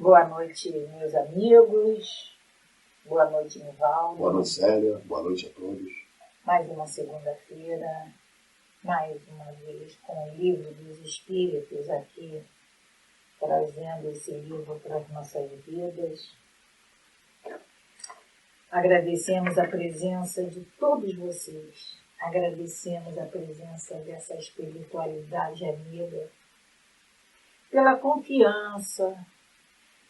Boa noite, meus amigos. Boa noite, Nivaldo. Boa noite, Célia. Boa noite a todos. Mais uma segunda-feira, mais uma vez com o Livro dos Espíritos aqui, trazendo esse livro para as nossas vidas. Agradecemos a presença de todos vocês. Agradecemos a presença dessa espiritualidade amiga, pela confiança,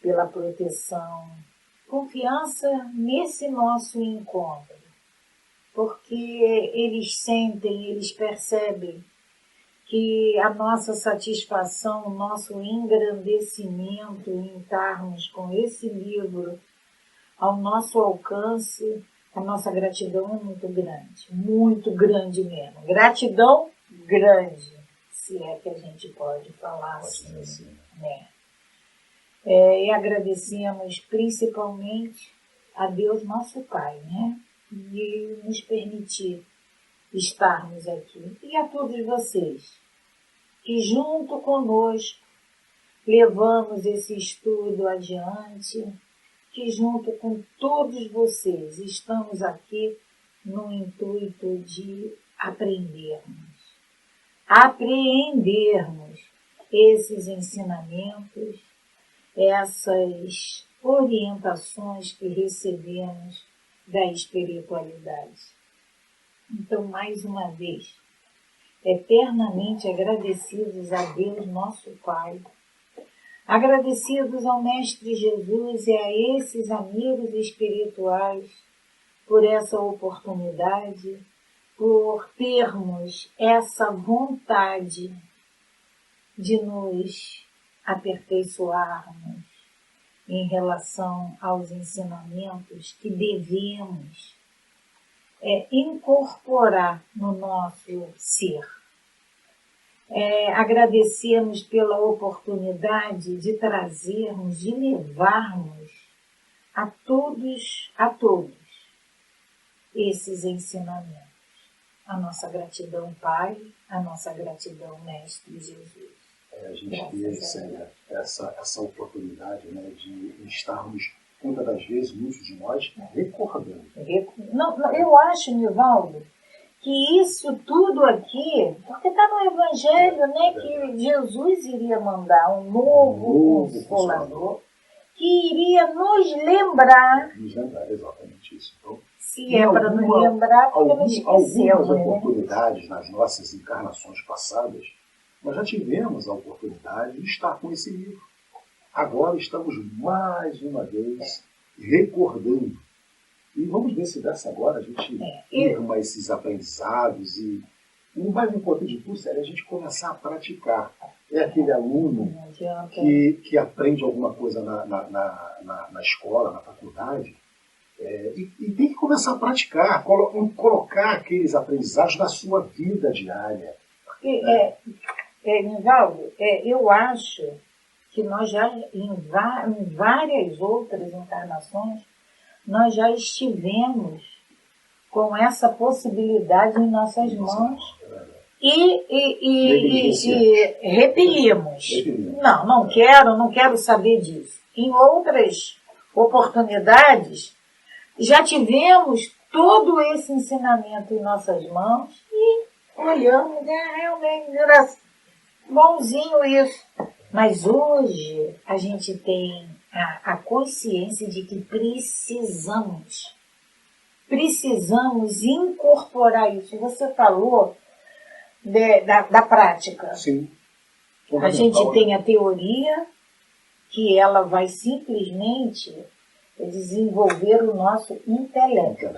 pela proteção, confiança nesse nosso encontro, porque eles sentem, eles percebem que a nossa satisfação, o nosso engrandecimento em estarmos com esse livro ao nosso alcance, a nossa gratidão é muito grande mesmo. Gratidão grande, se é que a gente pode falar assim, né? E agradecemos principalmente a Deus nosso Pai, né? De nos permitir estarmos aqui. E a todos vocês, que junto conosco levamos esse estudo adiante, que junto com todos vocês estamos aqui no intuito de apreendermos esses ensinamentos, essas orientações que recebemos da espiritualidade. Então, mais uma vez, eternamente agradecidos a Deus, nosso Pai, agradecidos ao Mestre Jesus e a esses amigos espirituais por essa oportunidade, por termos essa vontade de nos aperfeiçoarmos em relação aos ensinamentos que devemos incorporar no nosso ser. Agradecemos pela oportunidade de trazermos, de levarmos a todos esses ensinamentos. A nossa gratidão, Pai, a nossa gratidão, Mestre Jesus. A gente tem essa oportunidade, né, de estarmos, muitas das vezes, muitos de nós, recordando. Não, eu acho, Nivaldo, que isso tudo aqui, porque está no Evangelho, né, que Jesus iria mandar um novo Consolador, que iria nos lembrar. Nos lembrar, exatamente isso. Então, se é para nos lembrar, porque não esquecemos. Algumas oportunidades nas nossas encarnações passadas, nós já tivemos a oportunidade de estar com esse livro. Agora estamos mais uma vez recordando. E vamos ver se dessa agora a gente firma esses aprendizados e o mais importante de tudo é a gente começar a praticar. É aquele aluno que aprende alguma coisa na escola, na faculdade, e tem que começar a praticar, colocar aqueles aprendizados na sua vida diária. Nivaldo, eu acho que nós já, em várias outras encarnações, nós já estivemos com essa possibilidade em nossas mãos e repelimos. Não quero saber disso. Em outras oportunidades, já tivemos todo esse ensinamento em nossas mãos e olhamos, realmente era bonzinho isso. Mas hoje a gente tem a consciência de que precisamos incorporar isso. Você falou da prática. Sim. A gente tem a teoria, que ela vai simplesmente desenvolver o nosso intelecto.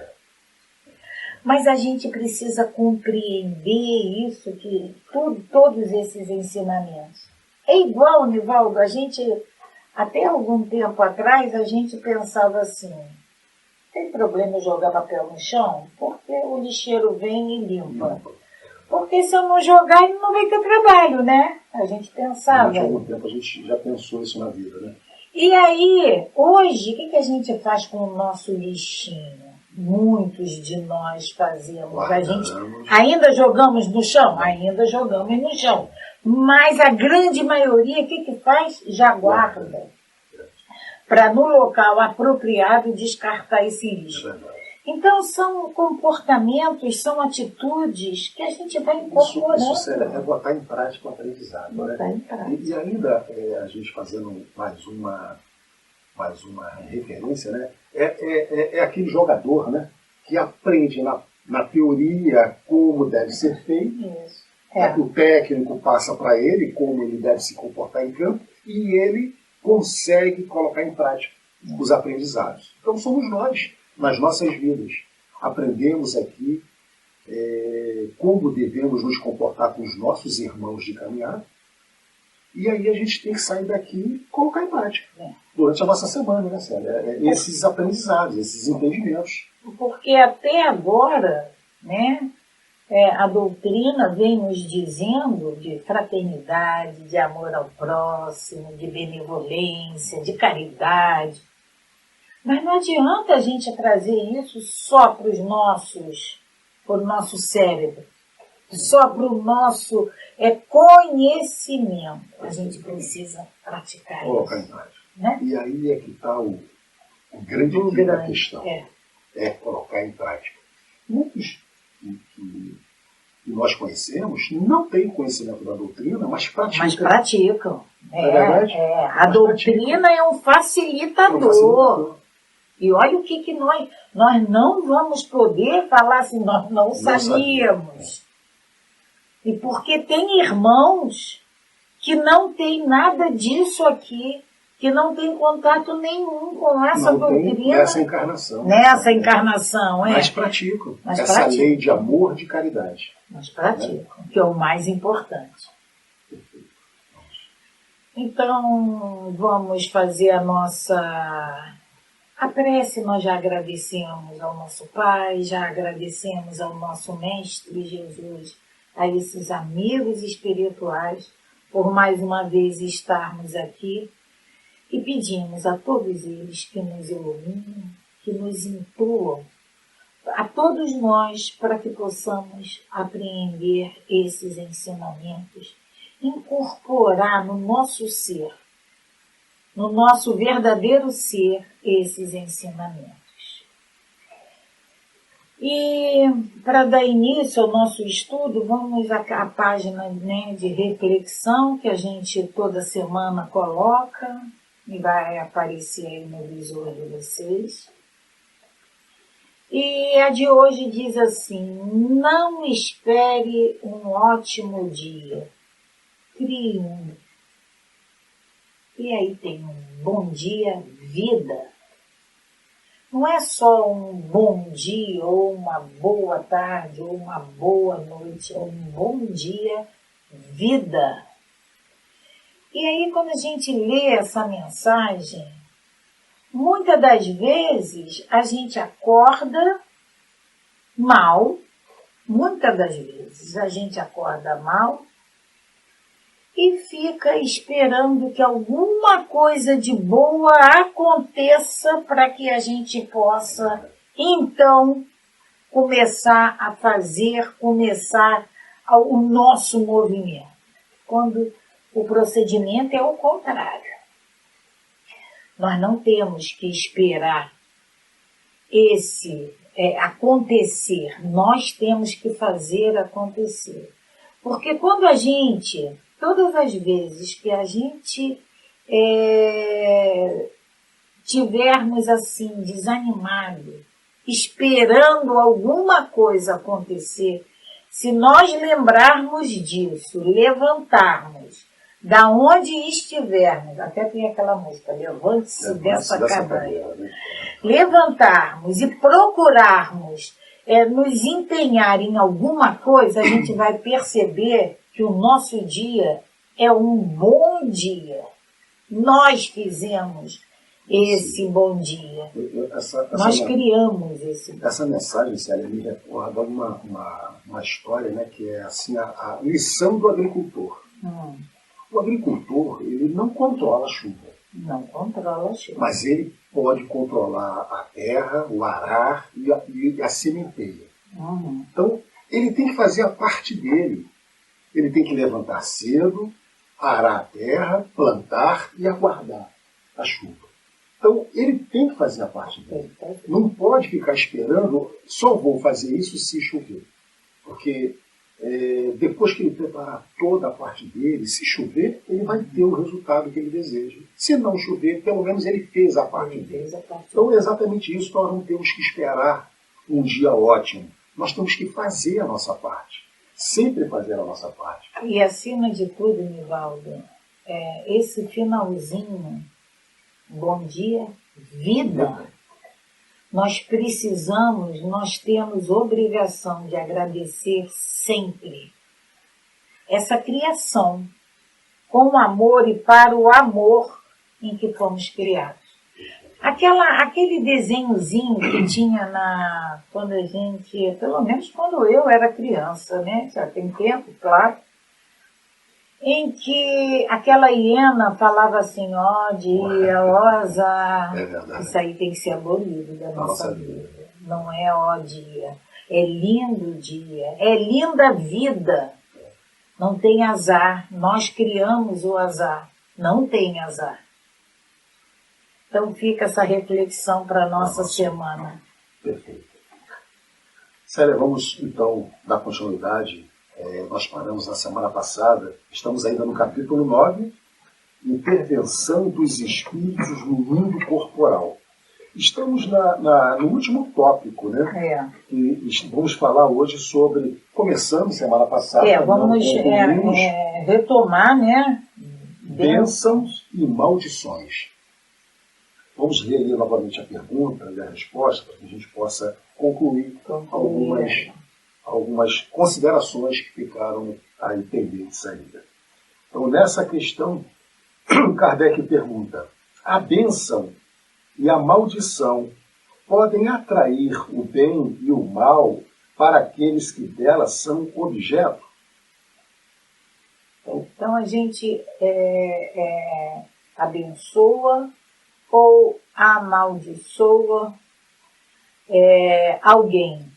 Mas a gente precisa compreender isso, que todos esses ensinamentos. É igual, Nivaldo, a gente, até algum tempo atrás, a gente pensava assim, tem problema eu jogar papel no chão? Porque o lixeiro vem e limpa. Porque se eu não jogar, ele não vai ter trabalho, né? A gente pensava. Há algum tempo a gente já pensou isso na vida, né? E aí, hoje, o que a gente faz com o nosso lixinho? Muitos de nós fazemos. A gente ainda jogamos no chão? Ainda jogamos no chão. Mas a grande maioria, o que faz? Já guarda. para no local apropriado descartar esse lixo. Então são comportamentos, são atitudes que a gente vai incorporando. Isso é botar em prática o aprendizado. Botar em prática. E ainda a gente fazendo mais uma referência, né? É aquele jogador, né, que aprende na teoria como deve ser feito. Isso. O técnico passa para ele como ele deve se comportar em campo e ele consegue colocar em prática os aprendizados. Então somos nós, nas nossas vidas. Aprendemos aqui como devemos nos comportar com os nossos irmãos de caminhada. E aí a gente tem que sair daqui e colocar em prática. Durante a nossa semana, né, Célia? Esses aprendizados, esses entendimentos. Porque até agora, né, a doutrina vem nos dizendo de fraternidade, de amor ao próximo, de benevolência, de caridade. Mas não adianta a gente trazer isso só para o nosso cérebro, só para o nosso conhecimento. A gente precisa praticar colocar isso. Em prática. Né? E aí é que está o grande da questão. É colocar em prática. Muitos que nós conhecemos não têm conhecimento da doutrina, mas praticam. Mas praticam. É verdade? A doutrina é um facilitador. E olha o que nós não vamos poder falar assim, nós não sabíamos. E porque tem irmãos que não tem nada disso aqui, que não tem contato nenhum com essa doutrina. Nessa encarnação. Nessa encarnação, Mas praticam. Essa lei de amor, de caridade. Mas praticam, que é o mais importante. Então, vamos fazer a prece. Nós já agradecemos ao nosso Pai, já agradecemos ao nosso Mestre Jesus, a esses amigos espirituais, por mais uma vez estarmos aqui. E pedimos a todos eles que nos iluminem, que nos intuam, a todos nós, para que possamos apreender esses ensinamentos, incorporar no nosso ser, no nosso verdadeiro ser, esses ensinamentos. E para dar início ao nosso estudo, vamos à página, né, de reflexão que a gente toda semana coloca e vai aparecer aí no visor de vocês. E a de hoje diz assim: não espere um ótimo dia, crie um. E aí tem um bom dia, vida. Não é só um bom dia, ou uma boa tarde, ou uma boa noite, é um bom dia, vida. E aí, quando a gente lê essa mensagem, muitas das vezes a gente acorda mal, muitas das vezes a gente acorda mal e fica esperando que alguma coisa de boa aconteça para que a gente possa, então, começar o nosso movimento. Quando o procedimento é o contrário. Nós não temos que esperar acontecer. Nós temos que fazer acontecer. Porque quando todas as vezes que a gente tivermos assim, desanimado, esperando alguma coisa acontecer, se nós lembrarmos disso, levantarmos, da onde estivermos, até tem aquela música, levante-se dessa cadeira, levantarmos e procurarmos nos empenhar em alguma coisa, a gente vai perceber que o nosso dia é um bom dia. Nós fizemos esse bom dia. Nós criamos esse bom dia. Essa mensagem, Célia, me recorda uma história, né, que é assim, a lição do agricultor. O agricultor, ele não controla a chuva. Não controla a chuva. Mas ele pode controlar a terra, o arar e a sementeira. Então, ele tem que fazer a parte dele. Ele tem que levantar cedo, arar a terra, plantar e aguardar a chuva. Então, ele tem que fazer a parte dele. Não pode ficar esperando, só vou fazer isso se chover. Porque depois que ele preparar toda a parte dele, se chover, ele vai ter o resultado que ele deseja. Se não chover, pelo menos ele fez a parte dele. Então, é exatamente isso. Nós não temos que esperar um dia ótimo. Nós temos que fazer a nossa parte. Sempre fazer a nossa parte. E acima de tudo, Nivaldo, esse finalzinho, bom dia, vida, nós precisamos, nós temos obrigação de agradecer sempre essa criação, com amor e para o amor em que fomos criados. Aquele desenhozinho que tinha quando a gente, pelo menos quando eu era criança, né? Já tem tempo, claro, em que aquela hiena falava assim, ó dia, ó azar. Isso aí tem que ser abolido da nossa vida. Não é ó dia, é lindo dia, é linda vida. Não tem azar, nós criamos o azar, não tem azar. Então fica essa reflexão para a nossa semana. Perfeito. Célia, vamos então dar continuidade. Nós paramos na semana passada, estamos ainda no capítulo 9, Intervenção dos Espíritos no Mundo Corporal. Estamos no último tópico, né? E vamos falar hoje sobre, começamos semana passada, vamos retomar, né? Bênçãos e maldições. Vamos ler ali novamente a pergunta e a resposta, para que a gente possa concluir algumas considerações que ficaram a entender de saída. Então, nessa questão, Kardec pergunta: a bênção e a maldição podem atrair o bem e o mal para aqueles que delas são objeto? Então, a gente abençoa ou amaldiçoa alguém.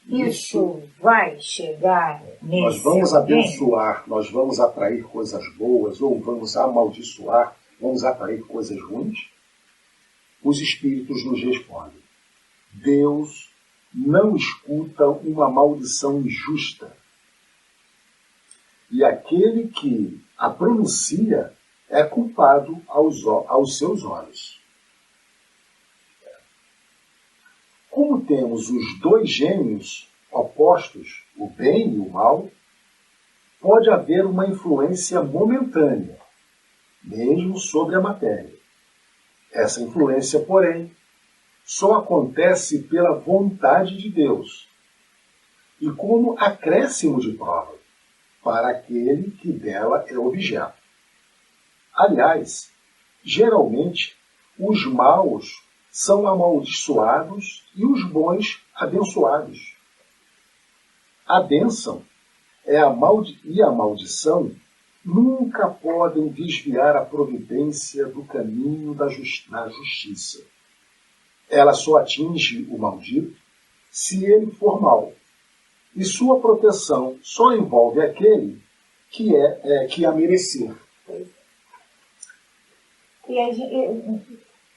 Isso vai chegar nesse Nós vamos alguém? Abençoar, nós vamos atrair coisas boas ou vamos amaldiçoar, vamos atrair coisas ruins? Os Espíritos nos respondem: Deus não escuta uma maldição injusta. E aquele que a pronuncia é culpado aos seus olhos. Como temos os dois gênios opostos, o bem e o mal, pode haver uma influência momentânea, mesmo sobre a matéria. Essa influência, porém, só acontece pela vontade de Deus e como acréscimo de prova para aquele que dela é objeto. Aliás, geralmente, os maus são amaldiçoados e os bons abençoados. A bênção e a maldição nunca podem desviar a providência do caminho da justiça. Ela só atinge o maldito se ele for mau, e sua proteção só envolve aquele que a merecer.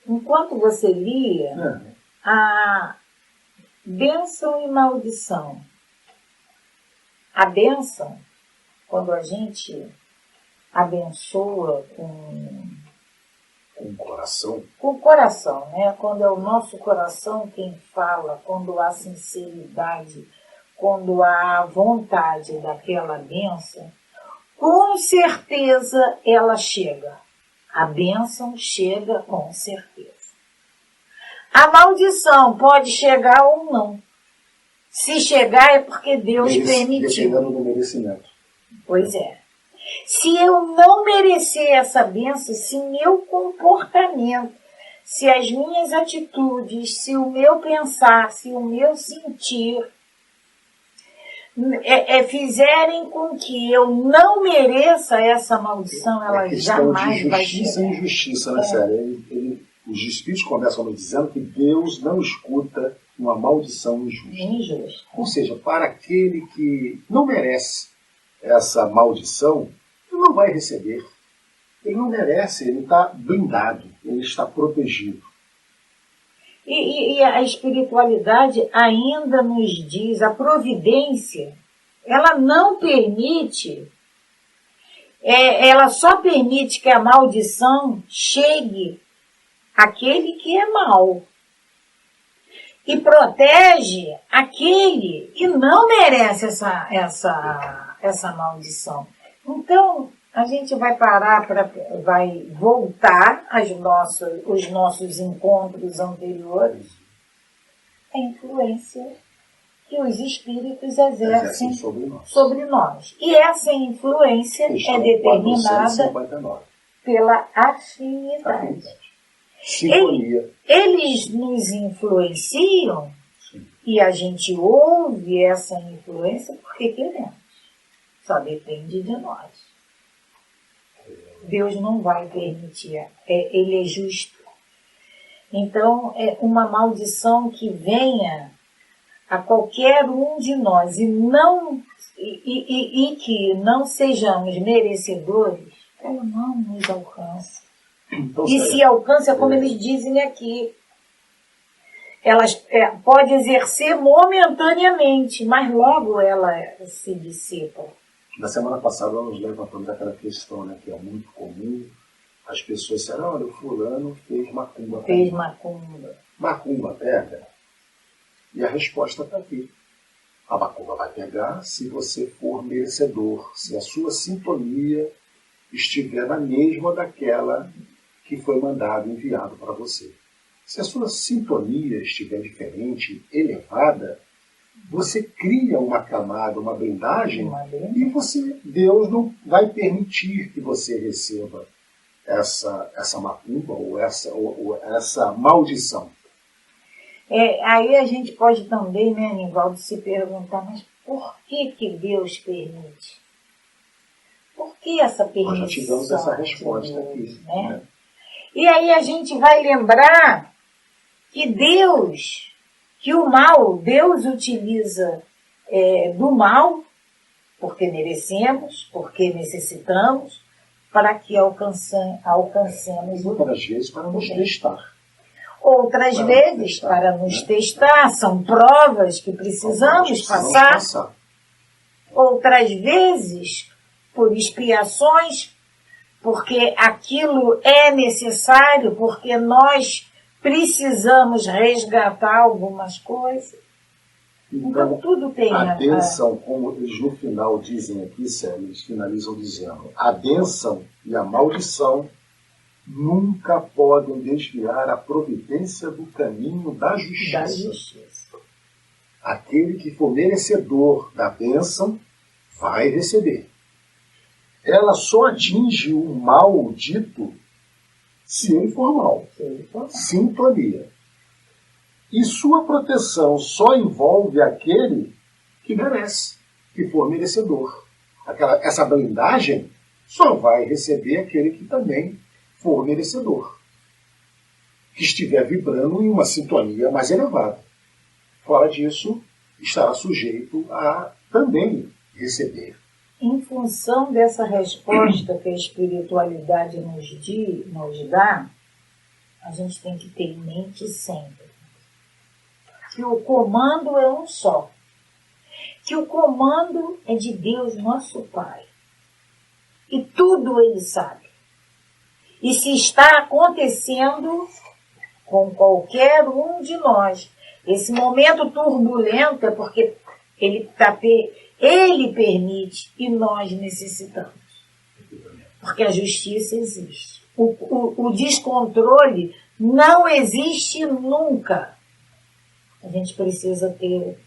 Enquanto você lia, a bênção e maldição. A bênção, quando a gente abençoa com o coração, né? Quando é o nosso coração quem fala, quando há sinceridade, quando há vontade daquela bênção, com certeza ela chega. A bênção chega com certeza. A maldição pode chegar ou não. Se chegar é porque Deus permitiu. Dependendo do merecimento. Pois é. Se eu não merecer essa bênção, se meu comportamento, se as minhas atitudes, se o meu pensar, se o meu sentir fizerem com que eu não mereça essa maldição, ela jamais vai chegar. Justiça e injustiça, né, Célia? Os Espíritos começam nos dizendo que Deus não escuta uma maldição injusta. Ou seja, para aquele que não merece essa maldição, ele não vai receber. Ele não merece, ele está blindado, ele está protegido. E a espiritualidade ainda nos diz, a providência, ela não permite, ela só permite que a maldição chegue àquele que é mau. E protege aquele que não merece essa maldição. Então, a gente vai parar, vai voltar os nossos encontros anteriores, a influência que os espíritos exercem sobre nós. E essa influência é determinada pela afinidade. Sintonia. Eles nos influenciam. Sim. E a gente ouve essa influência porque queremos. Só depende de nós. Deus não vai permitir. Ele é justo. Então, é uma maldição que venha a qualquer um de nós e que não sejamos merecedores, ela não nos alcança. Então, e se alcança, como eles dizem aqui, elas pode exercer momentaneamente, mas logo ela se dissipa. Na semana passada nós levantamos aquela questão, né, que é muito comum, as pessoas disseram, olha, o fulano fez macumba. Fez macumba. Macumba pega. E a resposta está aqui. A macumba vai pegar se você for merecedor, se a sua sintonia estiver na mesma daquela que foi mandado, enviado para você. Se a sua sintonia estiver diferente, elevada, você cria uma camada, uma blindagem, e Deus não vai permitir que você receba essa macumba ou essa maldição. Aí a gente pode também, né, Nivaldo, se perguntar, mas por que Deus permite? Por que essa permissão? Nós já tivemos essa resposta aqui. Né? E aí a gente vai lembrar que Deus utiliza do mal, porque merecemos, porque necessitamos, para que alcancemos o outras vezes para nos testar. Outras vezes para nos testar, são provas que precisamos passar. Outras vezes por expiações, porque aquilo é necessário, porque nós precisamos resgatar algumas coisas. Então tudo tem a bênção, como eles no final dizem aqui, Célia, eles finalizam dizendo, a bênção e a maldição nunca podem desviar a providência do caminho da justiça. Aquele que for merecedor da bênção vai receber. Ela só atinge o maldito se ele for mal. Sintonia. E sua proteção só envolve aquele que merece, que for merecedor. Essa blindagem só vai receber aquele que também for merecedor, que estiver vibrando em uma sintonia mais elevada. Fora disso, estará sujeito a também receber. Em função dessa resposta que a espiritualidade nos dá, a gente tem que ter em mente sempre que o comando é um só, que o comando é de Deus, nosso Pai, e tudo Ele sabe. E se está acontecendo com qualquer um de nós, esse momento turbulento é porque Ele permite e nós necessitamos. Porque a justiça existe. O descontrole não existe nunca. A gente precisa ter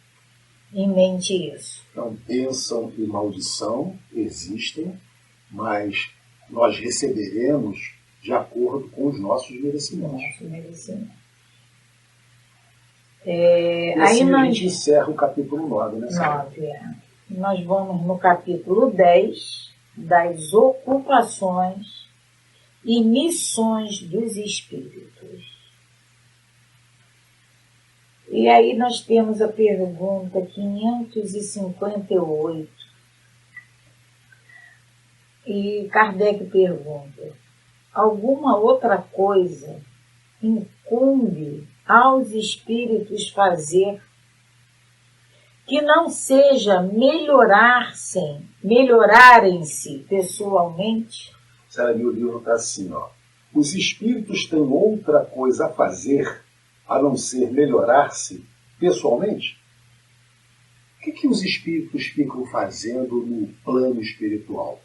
em mente isso. Então, bênção e maldição existem, mas nós receberemos de acordo com os nossos merecimentos. Aí assim a gente encerra o capítulo 9, né? 9, Nós vamos no capítulo 10, das ocupações e missões dos espíritos. E aí nós temos a pergunta 558. E Kardec pergunta: alguma outra coisa incumbe aos espíritos fazer que não seja melhorarem-se pessoalmente? Sarah, meu livro está assim, ó. Os espíritos têm outra coisa a fazer a não ser melhorar-se pessoalmente? O que os espíritos ficam fazendo no plano espiritual?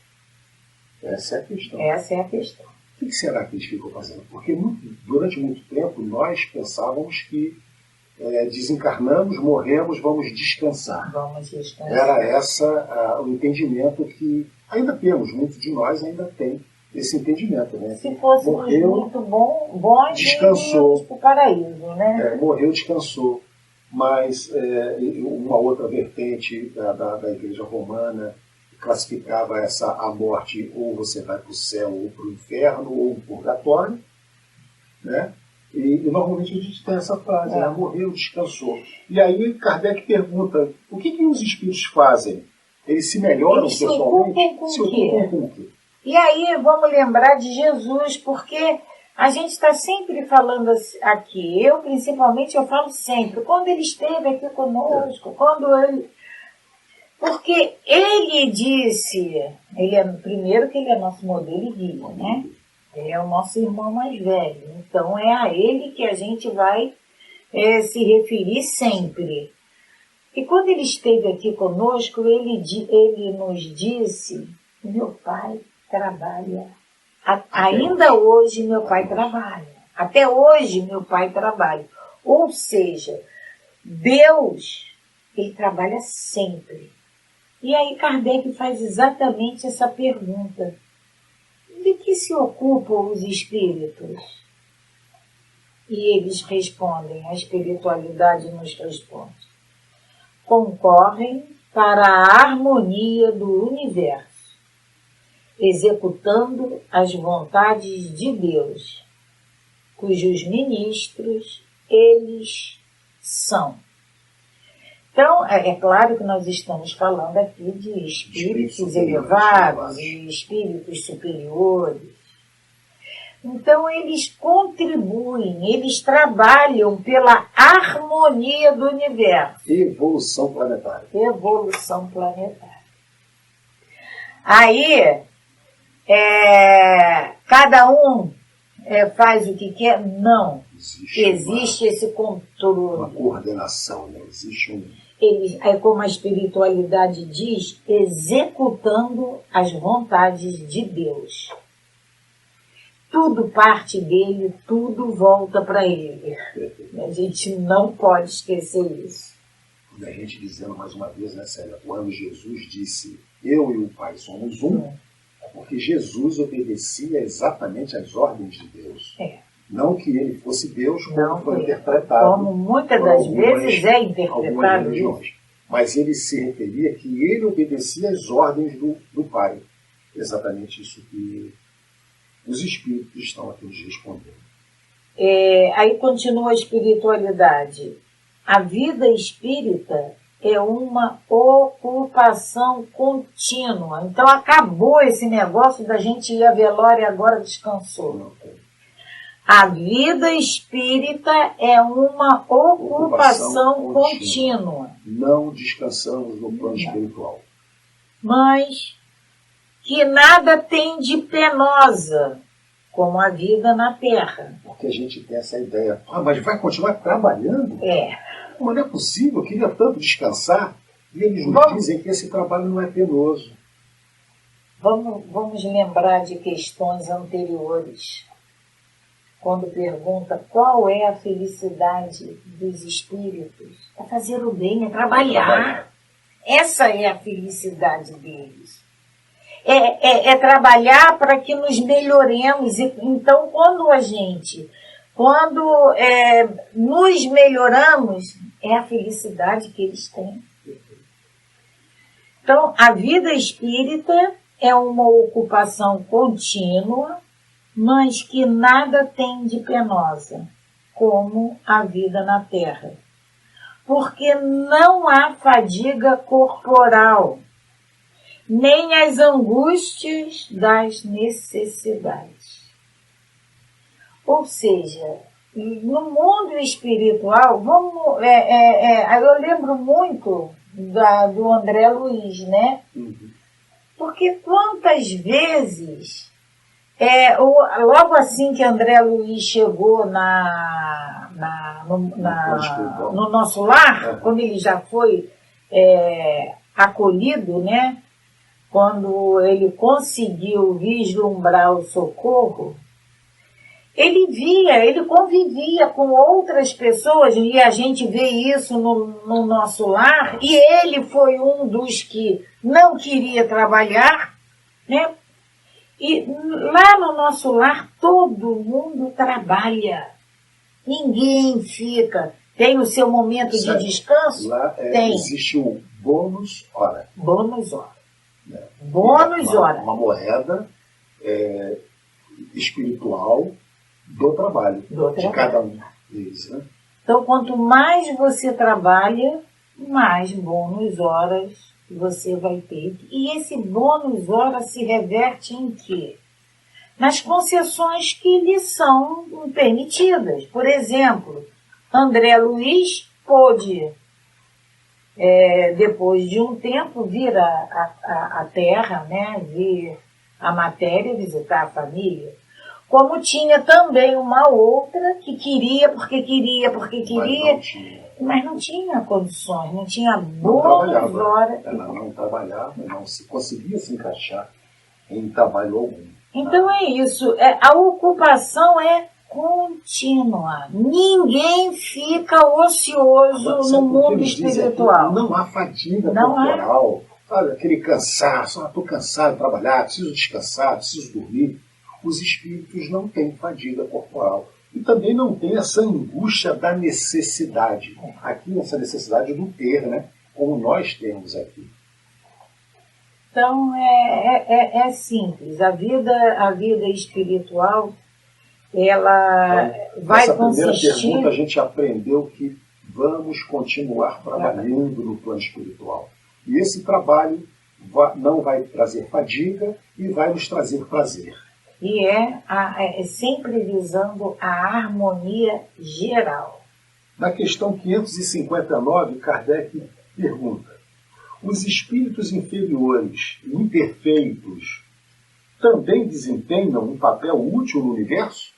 Essa é a questão. Essa é a questão. O que será que eles ficam fazendo? Porque durante muito tempo nós pensávamos que desencarnamos, morremos, vamos descansar. Vamos descansar. Era esse o entendimento que ainda temos, muitos de nós ainda tem esse entendimento. Né? Se fosse muito bom, descansou para o paraíso. Né? Morreu, descansou. Mas uma outra vertente da Igreja Romana classificava a morte, ou você vai para o céu, ou para o inferno, ou para o purgatório, né? E normalmente a gente tem essa frase, morreu, descansou. E aí Kardec pergunta, o que os espíritos fazem? Eles se melhoram pessoalmente? Se ocupam com o quê? E aí vamos lembrar de Jesus, porque a gente está sempre falando aqui, eu principalmente, eu falo sempre, quando ele esteve aqui conosco, porque ele disse, primeiro que ele é nosso modelo e guia, né? Ele é o nosso irmão mais velho, então é a ele que a gente vai se referir sempre. E quando ele esteve aqui conosco, ele nos disse, meu pai trabalha. Ainda hoje meu pai trabalha. Até hoje meu pai trabalha. Ou seja, Deus, ele trabalha sempre. E aí Kardec faz exatamente essa pergunta. De que se ocupam os espíritos? E eles respondem, a espiritualidade nos responde. Concorrem para a harmonia do universo, executando as vontades de Deus, cujos ministros eles são. Então, é claro que nós estamos falando aqui de espíritos elevados e espíritos superiores. Então, eles contribuem, eles trabalham pela harmonia do universo. Evolução planetária. Evolução planetária. Aí, cada um faz o que quer? Não. Existe esse controle. Uma coordenação, né? Existe como a espiritualidade diz, executando as vontades de Deus. Tudo parte dele, tudo volta para ele. A gente não pode esquecer isso. Quando a gente dizendo mais uma vez, né, Célia, quando Jesus disse, eu e o Pai somos um, é porque Jesus obedecia exatamente às ordens de Deus. Não que ele fosse Deus, como foi interpretado. Como muitas das vezes é interpretado. Mas ele se referia que ele obedecia às ordens do Pai. Exatamente isso que os espíritos estão aqui nos respondendo. Aí continua a espiritualidade. A vida espírita é uma ocupação contínua. Então acabou esse negócio da gente ir a velório e agora descansou. A vida espírita é uma ocupação contínua. Não descansamos no plano espiritual. Mas que nada tem de penosa, como a vida na Terra. Porque a gente tem essa ideia, mas vai continuar trabalhando? Mas não é possível, eu queria tanto descansar. E eles nos dizem que esse trabalho não é penoso. Vamos lembrar de questões anteriores. Quando pergunta qual é a felicidade dos espíritos, é fazer o bem, é trabalhar. Essa é a felicidade deles. É trabalhar para que nos melhoremos. Então, quando nos melhoramos, é a felicidade que eles têm. Então, a vida espírita é uma ocupação contínua, mas que nada tem de penosa, como a vida na Terra. Porque não há fadiga corporal, nem as angústias das necessidades. Ou seja, no mundo espiritual, eu lembro muito do André Luiz, né? Porque quantas vezes, logo assim que André Luiz chegou no nosso lar, quando ele já foi acolhido, né? Quando ele conseguiu vislumbrar o socorro, ele convivia com outras pessoas, e a gente vê isso no nosso lar, e ele foi um dos que não queria trabalhar, né? E lá no nosso lar todo mundo trabalha, ninguém fica. Tem o seu momento de descanso? Lá tem. Existe o bônus hora. Bônus hora. Bônus hora. Uma moeda espiritual do trabalho, de cada um deles, né? Então, quanto mais você trabalha, mais bônus horas você vai ter. E esse bônus hora se reverte em quê? Nas concessões que lhe são permitidas. Por exemplo, André Luiz pôde, depois de um tempo, vir à Terra, né? Vir à matéria, visitar a família. Como tinha também uma outra que queria, mas não tinha condições, não tinha bônus hora. Ela não trabalhava, não se conseguia se encaixar em trabalho algum. Então é isso, a ocupação é contínua. Ninguém fica ocioso no mundo espiritual. Não há fadiga corporal, sabe, aquele cansaço, estou cansado de trabalhar, preciso descansar, preciso dormir. Os espíritos não têm fadiga corporal. E também não tem essa angústia da necessidade. Aqui, essa necessidade do ter, né? Como nós temos aqui. Então, é simples. A vida espiritual, ela vai consistir... Nessa primeira pergunta, a gente aprendeu que vamos continuar trabalhando no plano espiritual. E esse trabalho não vai trazer fadiga e vai nos trazer prazer. E é sempre visando a harmonia geral. Na questão 559, Kardec pergunta: os espíritos inferiores e imperfeitos também desempenham um papel útil no universo?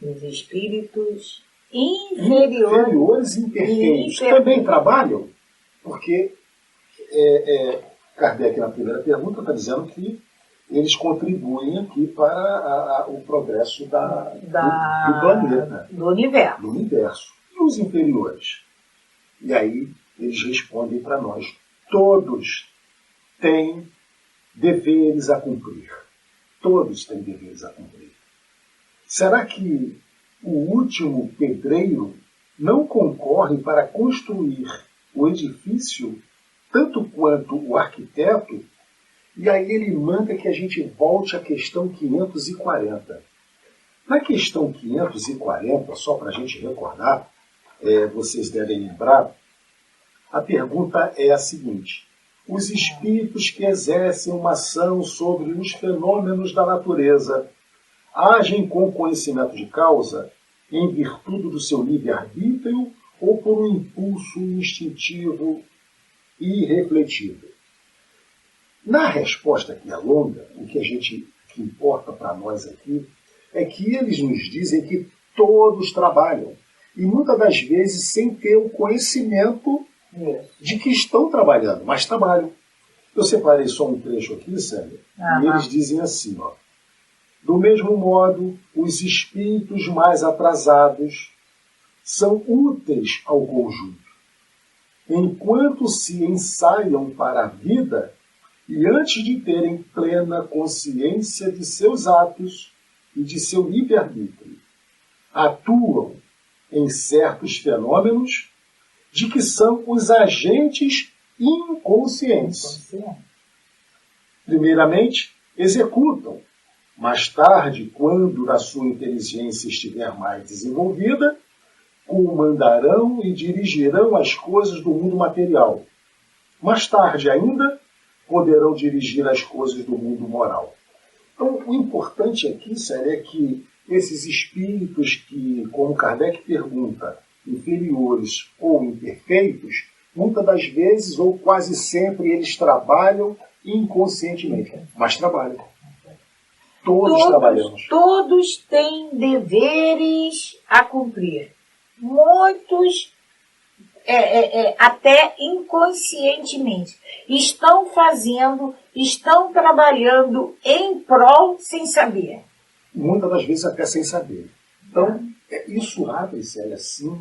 Os espíritos inferiores e imperfeitos também trabalham? Porque Kardec, na primeira pergunta, está dizendo que eles contribuem aqui para o progresso do planeta. Do universo. Do universo. E os inferiores? E aí eles respondem para nós: todos têm deveres a cumprir. Todos têm deveres a cumprir. Será que o último pedreiro não concorre para construir o edifício tanto quanto o arquiteto? E aí ele manda que a gente volte à questão 540. Na questão 540, só para a gente recordar, vocês devem lembrar, a pergunta é a seguinte: os espíritos que exercem uma ação sobre os fenômenos da natureza agem com conhecimento de causa em virtude do seu livre-arbítrio ou por um impulso instintivo e irrefletido? Na resposta que é longa, o que importa para nós aqui é que eles nos dizem que todos trabalham, e muitas das vezes sem ter o conhecimento de que estão trabalhando, mas trabalham. Eu separei só um trecho aqui, Célia, e eles dizem assim, ó: do mesmo modo, os espíritos mais atrasados são úteis ao conjunto, enquanto se ensaiam para a vida e antes de terem plena consciência de seus atos e de seu livre-arbítrio, atuam em certos fenômenos de que são os agentes inconscientes. Primeiramente, executam. Mais tarde, quando a sua inteligência estiver mais desenvolvida, comandarão e dirigirão as coisas do mundo material. Mais tarde ainda, poderão dirigir as coisas do mundo moral. Então, o importante aqui, Célia, é que esses espíritos que, como Kardec pergunta, inferiores ou imperfeitos, muitas das vezes, ou quase sempre, eles trabalham inconscientemente, mas trabalham. Todos trabalhamos. Todos têm deveres a cumprir. Muitos, até inconscientemente, estão fazendo, estão trabalhando em prol sem saber. Muitas das vezes até sem saber. Então, isso abre, Célia, assim,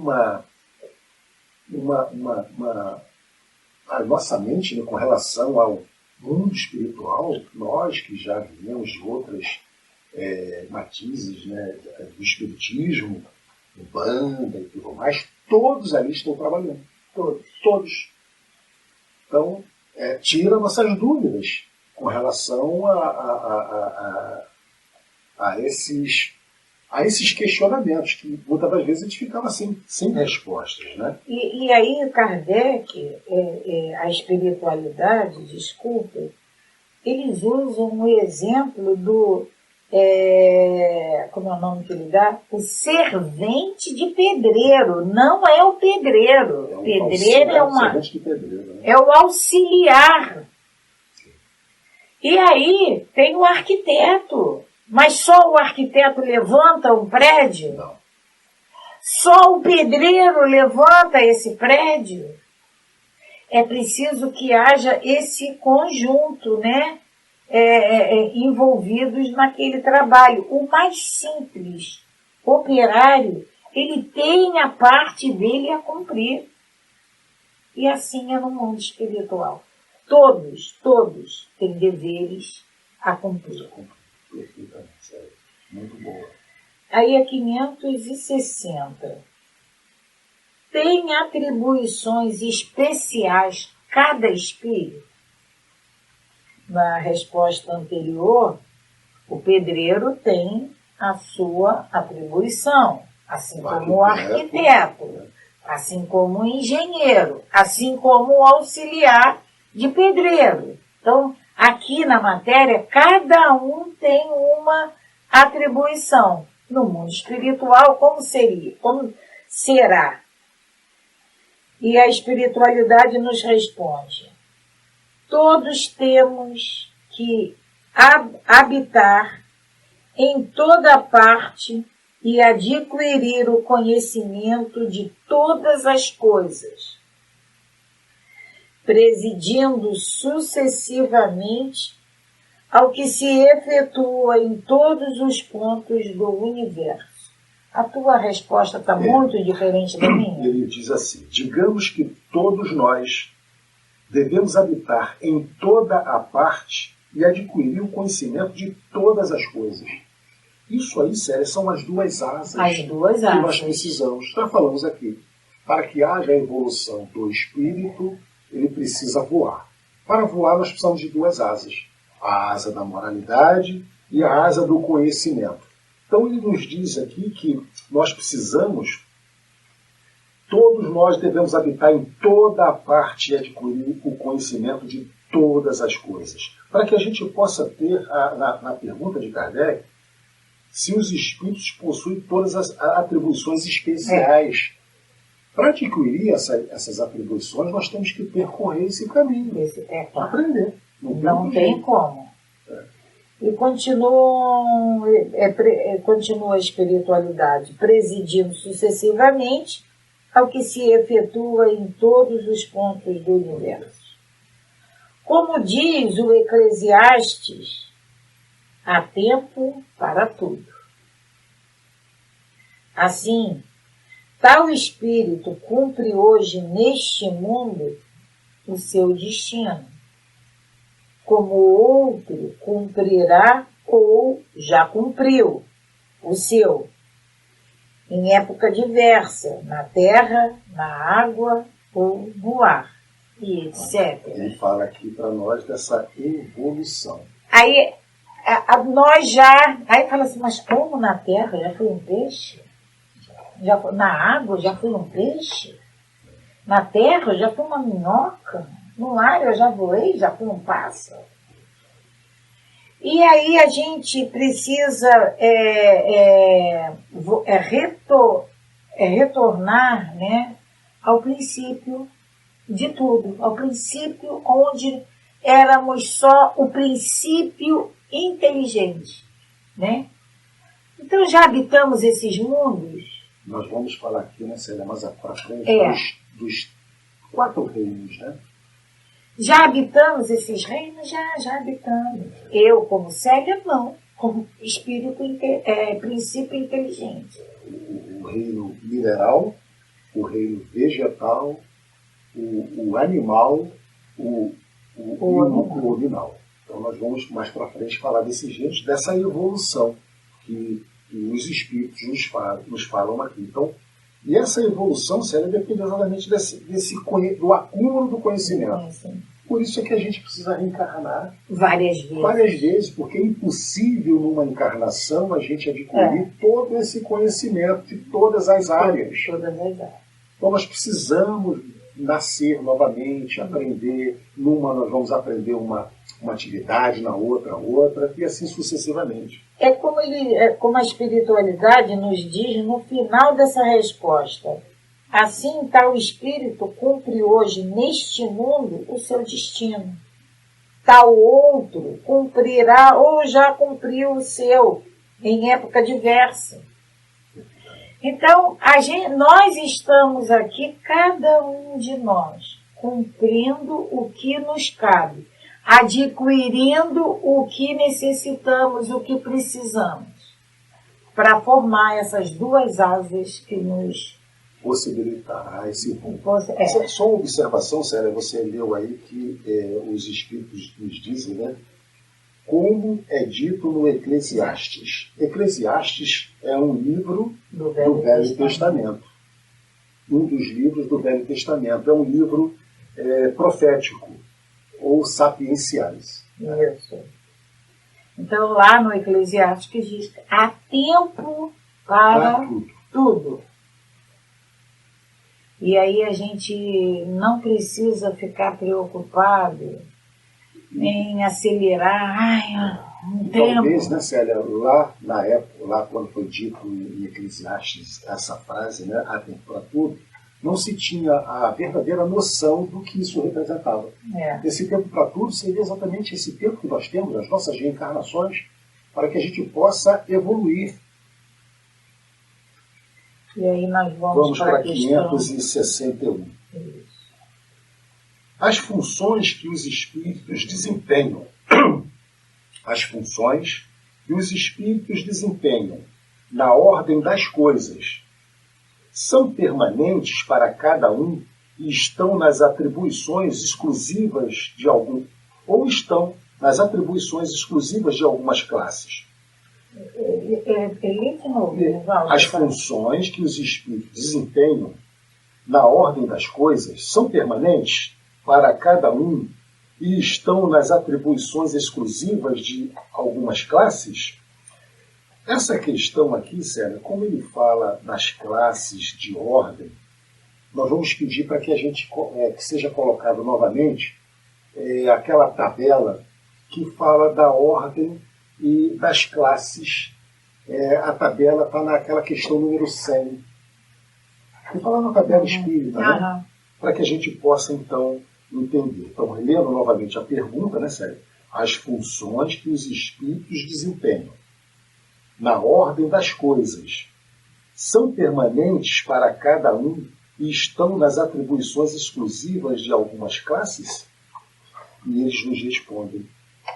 a nossa mente, né, com relação ao mundo espiritual. Nós que já vivemos de outras matizes, né, do espiritismo, Umbanda e tudo mais, todos ali estão trabalhando. Todos. Então, tira nossas dúvidas com relação a esses questionamentos, que muitas das vezes a gente ficava sem respostas. Né? E aí, Kardec, a espiritualidade, desculpa, eles usam um exemplo do, como é o nome que ele dá? O servente de pedreiro. Não é o pedreiro. Pedreiro é o auxiliar. E aí tem o arquiteto. Mas só o arquiteto levanta um prédio? Não. Só o pedreiro levanta esse prédio? É preciso que haja esse conjunto, né? Envolvidos naquele trabalho. O mais simples operário, ele tem a parte dele a cumprir. E assim é no mundo espiritual. Todos têm deveres a cumprir. Perfeitamente, sério. Muito boa. Aí é 560. Tem atribuições especiais cada espírito? Na resposta anterior, o pedreiro tem a sua atribuição, assim como o arquiteto, assim como o engenheiro, assim como o auxiliar de pedreiro. Então, aqui na matéria, cada um tem uma atribuição. No mundo espiritual, como seria? Como será? E a espiritualidade nos responde: todos temos que habitar em toda parte e adquirir o conhecimento de todas as coisas, presidindo sucessivamente ao que se efetua em todos os pontos do universo. A tua resposta está muito diferente da minha. Ele diz assim: digamos que todos nós devemos habitar em toda a parte e adquirir o conhecimento de todas as coisas. Isso aí, Célia, são as duas asas que nós precisamos. Nós falamos aqui, para que haja a evolução do espírito, ele precisa voar. Para voar, nós precisamos de duas asas: a asa da moralidade e a asa do conhecimento. Então, ele nos diz aqui que nós precisamos, todos nós devemos habitar em toda a parte e adquirir o conhecimento de todas as coisas. Para que a gente possa ter, na pergunta de Kardec, se os espíritos possuem todas as atribuições especiais. Para adquirir essas atribuições, nós temos que percorrer esse caminho. Aprender. Não tem como. E continua a espiritualidade, presidindo sucessivamente ao que se efetua em todos os pontos do universo. Como diz o Eclesiastes, há tempo para tudo. Assim, tal espírito cumpre hoje neste mundo o seu destino, como outro cumprirá ou já cumpriu o seu, em época diversa, na terra, na água ou no ar, e etc. Ele fala aqui para nós dessa evolução. Aí aí fala assim, mas como na terra já foi um peixe? Na água já foi um peixe? Na terra já foi uma minhoca? No ar eu já voei, já fui um pássaro? E aí a gente precisa retornar, né, ao princípio de tudo, ao princípio onde éramos só o princípio inteligente, né? Então já habitamos esses mundos. Nós vamos falar aqui, né, Célia, mais para frente, dos 4 reinos, né? Já habitamos esses reinos? Já habitamos. Eu, como Célia, não. Como espírito, princípio inteligente. O reino mineral, o reino vegetal, o animal, o ordinal. Então nós vamos mais para frente falar desses reinos, dessa evolução que os espíritos nos falam aqui. Então, e essa evolução, Célia, depende exatamente do acúmulo do conhecimento. Sim. Por isso é que a gente precisa reencarnar várias vezes, porque é impossível numa encarnação a gente adquirir todo esse conhecimento de todas as áreas. Todas as áreas. Então nós precisamos nascer novamente, aprender. Numa nós vamos aprender uma atividade, na outra, e assim sucessivamente. É como a espiritualidade nos diz no final dessa resposta. Assim, tal espírito cumpre hoje neste mundo o seu destino. Tal outro cumprirá ou já cumpriu o seu em época diversa. Então, nós estamos aqui, cada um de nós, cumprindo o que nos cabe, adquirindo o que necessitamos, o que precisamos, para formar essas duas asas que nos possibilitar esse voo. Só uma observação, Célia, você leu aí que os Espíritos nos dizem, né? Como é dito no Eclesiastes. Eclesiastes é um livro do Velho Testamento. Um dos livros do Velho Testamento. É um livro profético, ou sapienciais. Isso. Então, lá no Eclesiastes diz que há tempo para tudo. E aí a gente não precisa ficar preocupado em acelerar. Talvez, né, Célia, lá na época, lá quando foi dito em Eclesiastes essa frase, né, há tempo para tudo, não se tinha a verdadeira noção do que isso representava. Esse tempo para tudo seria exatamente esse tempo que nós temos, as nossas reencarnações, para que a gente possa evoluir. E aí nós vamos para 561. Isso. As funções que os espíritos desempenham. As funções que os espíritos desempenham na ordem das coisas são permanentes para cada um e estão nas atribuições exclusivas de algum, ou estão nas atribuições exclusivas de algumas classes. As funções que os espíritos desempenham na ordem das coisas são permanentes para cada um e estão nas atribuições exclusivas de algumas classes. Essa questão aqui, Célia, como ele fala das classes de ordem, nós vamos pedir para que a gente que seja colocado novamente aquela tabela que fala da ordem e das classes. A tabela está naquela questão número 100. Que fala na tabela espírita, né? Para que a gente possa, então, entender. Então, relendo novamente a pergunta, né, Célia? As funções que os espíritos desempenham na ordem das coisas são permanentes para cada um e estão nas atribuições exclusivas de algumas classes? E eles nos respondem: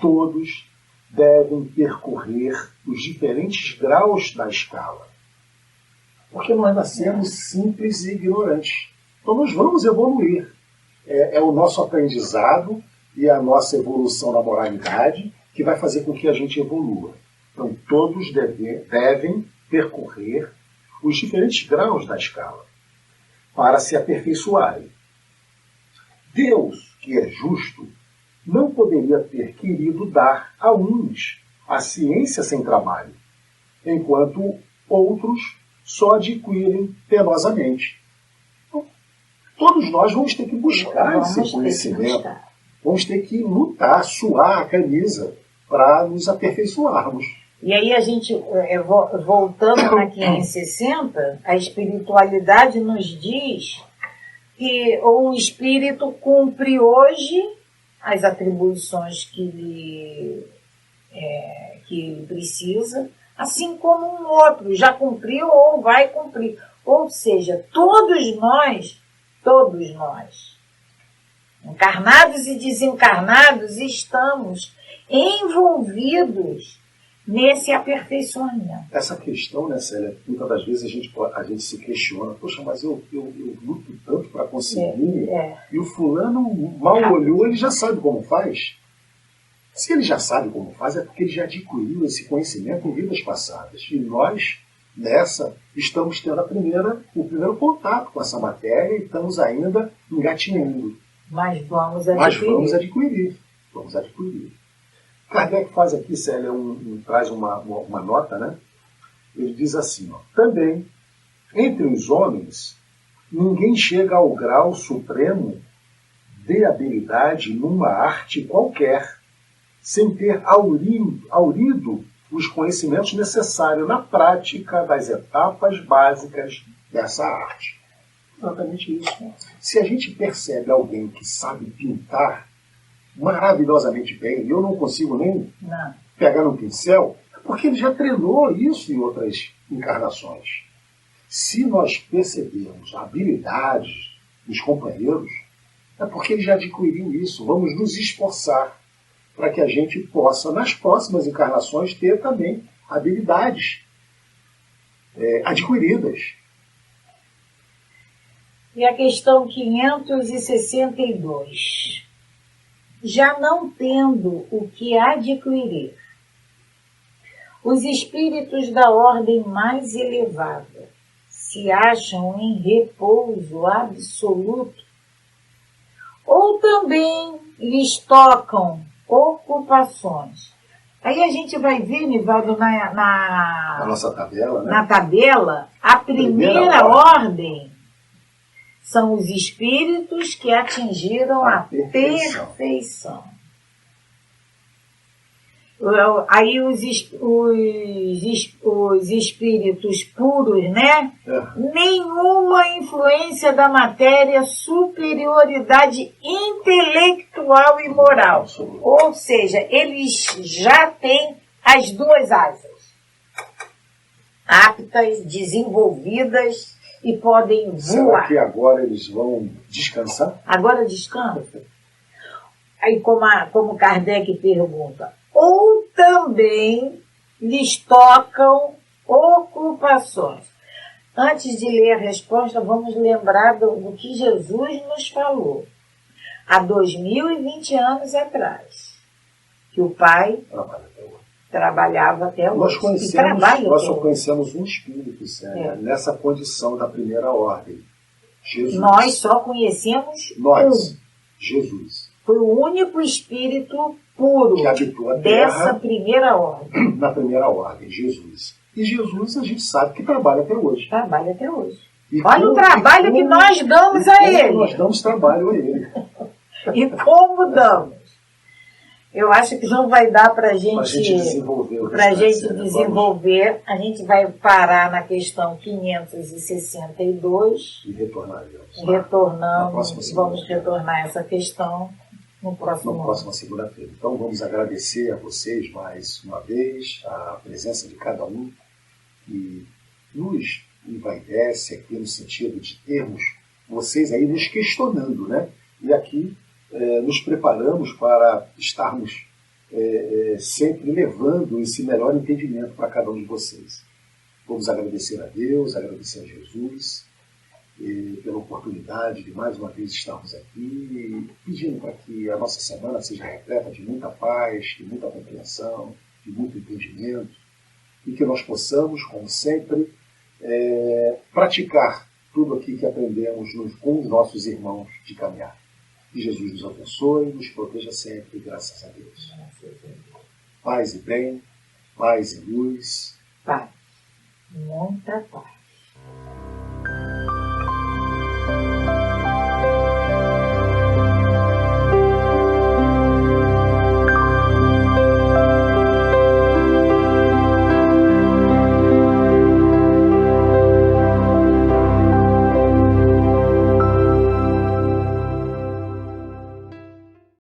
todos devem percorrer os diferentes graus da escala. Porque nós nascemos simples e ignorantes. Então nós vamos evoluir. É o nosso aprendizado e a nossa evolução na moralidade que vai fazer com que a gente evolua. Então todos devem percorrer os diferentes graus da escala para se aperfeiçoarem. Deus, que é justo, não poderia ter querido dar a uns a ciência sem trabalho, enquanto outros só adquirem penosamente. Então, todos nós vamos ter que buscar esse conhecimento. Vamos ter que lutar, suar a camisa para nos aperfeiçoarmos. E aí a gente, voltando na 560, a espiritualidade nos diz que o espírito cumpre hoje as atribuições que ele precisa, assim como um outro já cumpriu ou vai cumprir. Ou seja, todos nós, encarnados e desencarnados, estamos envolvidos nesse aperfeiçoamento. Essa questão, né, Célia, muitas das vezes a gente se questiona, poxa, mas eu luto tanto para conseguir, e o fulano mal olhou, ele já sabe como faz. Se ele já sabe como faz, é porque ele já adquiriu esse conhecimento em vidas passadas. E nós, nessa, estamos tendo o primeiro contato com essa matéria e estamos ainda engatinhando. Mas vamos adquirir. Vamos adquirir. Kardec faz aqui, Célia, traz uma nota, né? Ele diz assim, ó, também, entre os homens, ninguém chega ao grau supremo de habilidade numa arte qualquer, sem ter aurido os conhecimentos necessários na prática das etapas básicas dessa arte. Exatamente isso. Se a gente percebe alguém que sabe pintar maravilhosamente bem, e eu não consigo nem pegar no pincel, é porque ele já treinou isso em outras encarnações. Se nós percebermos habilidades dos companheiros, é porque ele já adquiriu isso. Vamos nos esforçar para que a gente possa, nas próximas encarnações, ter também habilidades adquiridas. E a questão 562. Já não tendo o que adquirir, os espíritos da ordem mais elevada se acham em repouso absoluto, ou também lhes tocam ocupações. Aí a gente vai ver, Nivaldo, na nossa tabela, né? Na tabela, a primeira ordem são os espíritos que atingiram a perfeição. Aí os espíritos puros, né? Nenhuma influência da matéria, superioridade intelectual e moral. Ou seja, eles já têm as duas asas aptas, desenvolvidas e podem voar. Será que agora eles vão descansar? Agora descansa. Aí como Kardec pergunta, ou também lhes tocam ocupações. Antes de ler a resposta, vamos lembrar do que Jesus nos falou há 2020 anos atrás, que o Pai trabalhava até hoje. Nós só conhecemos um espírito, Célia, nessa condição da primeira ordem. Jesus. Nós só conhecemos Jesus. Foi o único espírito puro que habitou a terra dessa primeira ordem. Na primeira ordem, Jesus. E Jesus a gente sabe que trabalha até hoje. Trabalha até hoje. Olha o trabalho que nós damos a ele. Nós damos trabalho a ele. E como damos? Eu acho que não vai dar para a gente desenvolver. A gente vai parar na questão 562. E retornaremos. Vamos retornar essa questão no próximo segunda-feira. Então vamos agradecer a vocês mais uma vez a presença de cada um que nos envaidece aqui no sentido de termos vocês aí nos questionando, né? E aqui nos preparamos para estarmos sempre levando esse melhor entendimento para cada um de vocês. Vamos agradecer a Deus, agradecer a Jesus pela oportunidade de mais uma vez estarmos aqui, pedindo para que a nossa semana seja repleta de muita paz, de muita compreensão, de muito entendimento, e que nós possamos, como sempre, praticar tudo aquilo que aprendemos com os nossos irmãos de caminhar. Que Jesus nos abençoe e nos proteja sempre, graças a Deus. Paz e bem, paz e luz. Paz. Muita paz.